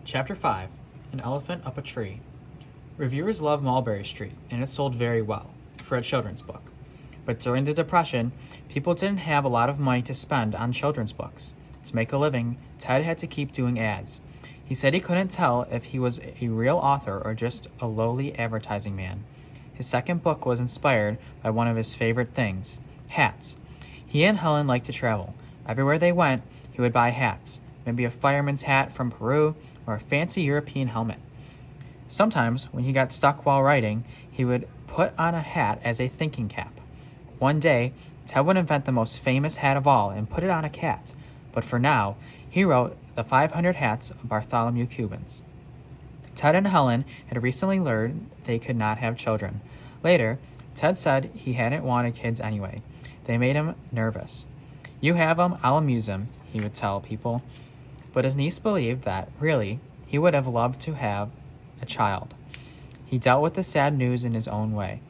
Chapter 5 An Elephant Up a Tree. Reviewers love Mulberry Street, and it sold very well for a children's book. But during the Depression, people didn't have a lot of money to spend on children's books. To make a living, Ted had to keep doing ads. He said he couldn't tell if he was a real author or just a lowly advertising man. His second book was inspired by one of his favorite things, hats. He and Helen liked to travel. Everywhere they went, he would buy hats, maybe a fireman's hat from Peru or a fancy European helmet. Sometimes, when he got stuck while writing, he would put on a hat as a thinking cap. One day, Ted would invent the most famous hat of all and put it on a cat. But for now, he wrote The 500 Hats of Bartholomew Cubans. Ted and Helen had recently learned they could not have children. Later, Ted said he hadn't wanted kids anyway. They made him nervous. "You have 'em, I'll amuse 'em," he would tell people. But his niece believed that, really, he would have loved to have a child. He dealt with the sad news in his own way.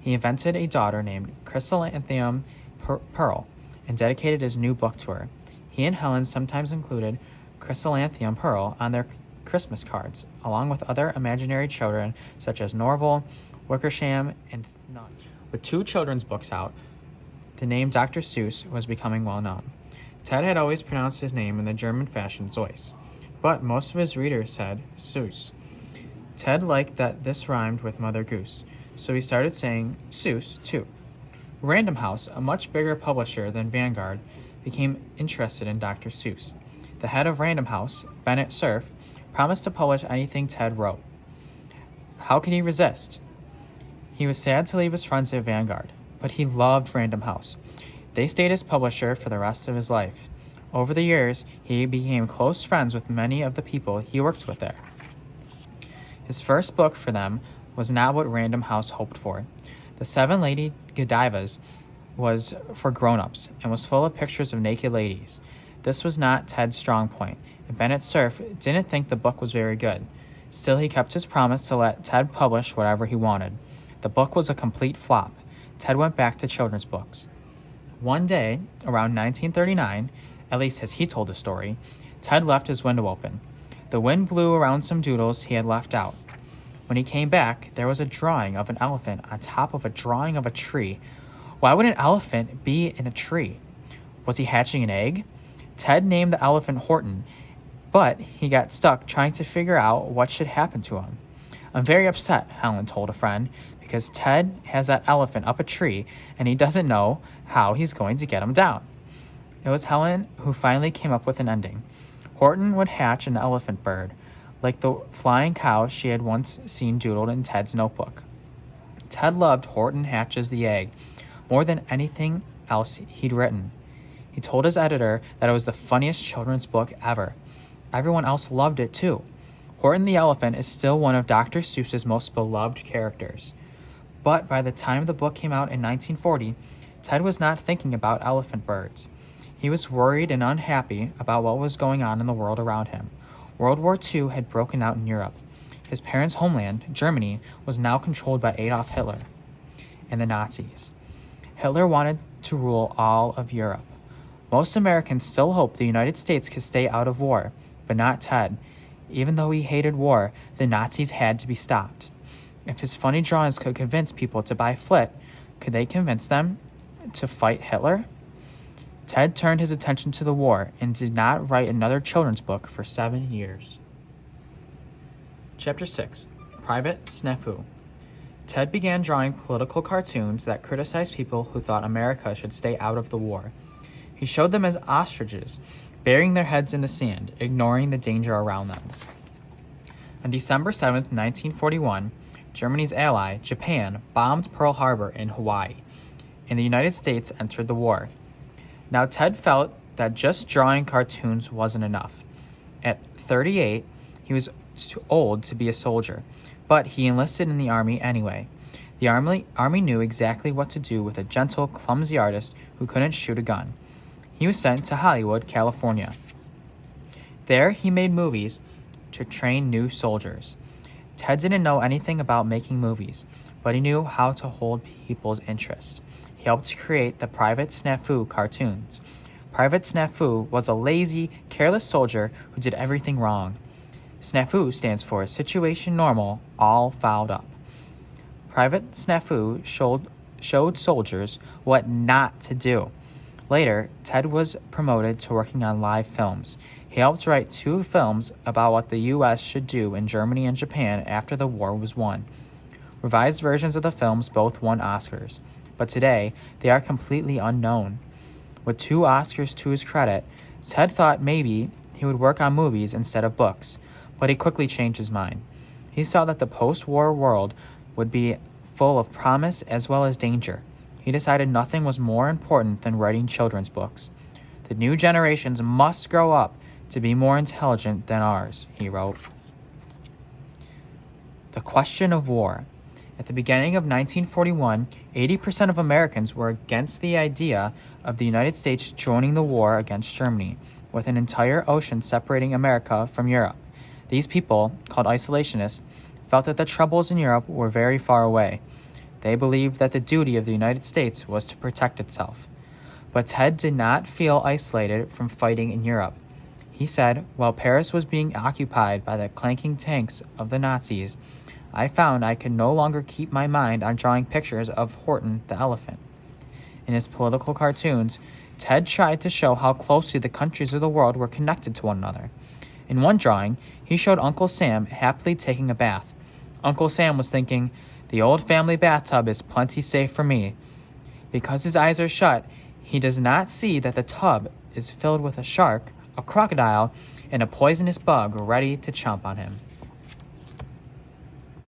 He invented a daughter named Chrysanthemum Pearl and dedicated his new book to her. He and Helen sometimes included Chrysanthemum Pearl on their Christmas cards, along with other imaginary children such as Norval, Wickersham, and Thun. With two children's books out, the name Dr. Seuss was becoming well known. Ted had always pronounced his name in the German fashion Seuss, but most of his readers said Seuss. Ted liked that this rhymed with Mother Goose, so he started saying Seuss too. Random House, a much bigger publisher than Vanguard, became interested in Dr. Seuss. The head of Random House, Bennett Cerf, promised to publish anything Ted wrote. How could he resist? He was sad to leave his friends at Vanguard, but he loved Random House. They stayed his publisher for the rest of his life. Over the years, he became close friends with many of the people he worked with there. His first book for them was not what Random House hoped for. The Seven Lady Godivas was for grown-ups and was full of pictures of naked ladies. This was not Ted's strong point, and Bennett Cerf didn't think the book was very good. Still, he kept his promise to let Ted publish whatever he wanted. The book was a complete flop. Ted went back to children's books. One day, around 1939, at least as he told the story, Ted left his window open. The wind blew around some doodles he had left out. When he came back, there was a drawing of an elephant on top of a drawing of a tree. Why would an elephant be in a tree? Was he hatching an egg? Ted named the elephant Horton, but he got stuck trying to figure out what should happen to him. "I'm very upset," Helen told a friend, "because Ted has that elephant up a tree and he doesn't know how he's going to get him down." It was Helen who finally came up with an ending. Horton would hatch an elephant bird, like the flying cow she had once seen doodled in Ted's notebook. Ted loved Horton Hatches the Egg more than anything else he'd written. He told his editor that it was the funniest children's book ever. Everyone else loved it too. Horton the Elephant is still one of Dr. Seuss's most beloved characters. But by the time the book came out in 1940, Ted was not thinking about elephant birds. He was worried and unhappy about what was going on in the world around him. World War II had broken out in Europe. His parents' homeland, Germany, was now controlled by Adolf Hitler and the Nazis. Hitler wanted to rule all of Europe. Most Americans still hoped the United States could stay out of war, but not Ted. Even though he hated war, the Nazis had to be stopped. If his funny drawings could convince people to buy Flit, could they convince them to fight Hitler? Ted turned his attention to the war and did not write another children's book for 7 years. Chapter 6 Private Snafu. Ted began drawing political cartoons that criticized people who thought America should stay out of the war. He showed them as ostriches, burying their heads in the sand, ignoring the danger around them. On December 7, 1941, Germany's ally, Japan, bombed Pearl Harbor in Hawaii, and the United States entered the war. Now Ted felt that just drawing cartoons wasn't enough. At 38, he was too old to be a soldier, but he enlisted in the army anyway. The army knew exactly what to do with a gentle, clumsy artist who couldn't shoot a gun. He was sent to Hollywood, California. There, he made movies to train new soldiers. Ted didn't know anything about making movies, but he knew how to hold people's interest. He helped create the Private Snafu cartoons. Private Snafu was a lazy, careless soldier who did everything wrong. SNAFU stands for Situation Normal, All Fouled Up. Private SNAFU showed soldiers what not to do. Later, Ted was promoted to working on live films. He helped write 2 films about what the U.S. should do in Germany and Japan after the war was won. Revised versions of the films both won Oscars, but today they are completely unknown. With 2 Oscars to his credit, Ted thought maybe he would work on movies instead of books, but he quickly changed his mind. He saw that the post-war world would be full of promise as well as danger. He decided nothing was more important than writing children's books. The new generations must grow up to be more intelligent than ours, he wrote. The question of war. At the beginning of 1941, 80% of Americans were against the idea of the United States joining the war against Germany, with an entire ocean separating America from Europe. These people, called isolationists, felt that the troubles in Europe were very far away. They believed that the duty of the United States was to protect itself. But Ted did not feel isolated from fighting in Europe. He said, while Paris was being occupied by the clanking tanks of the Nazis, I found I could no longer keep my mind on drawing pictures of Horton the Elephant. In his political cartoons, Ted tried to show how closely the countries of the world were connected to one another. In one drawing, he showed Uncle Sam happily taking a bath. Uncle Sam was thinking, the old family bathtub is plenty safe for me. Because his eyes are shut, he does not see that the tub is filled with a shark, a crocodile, and a poisonous bug ready to chomp on him.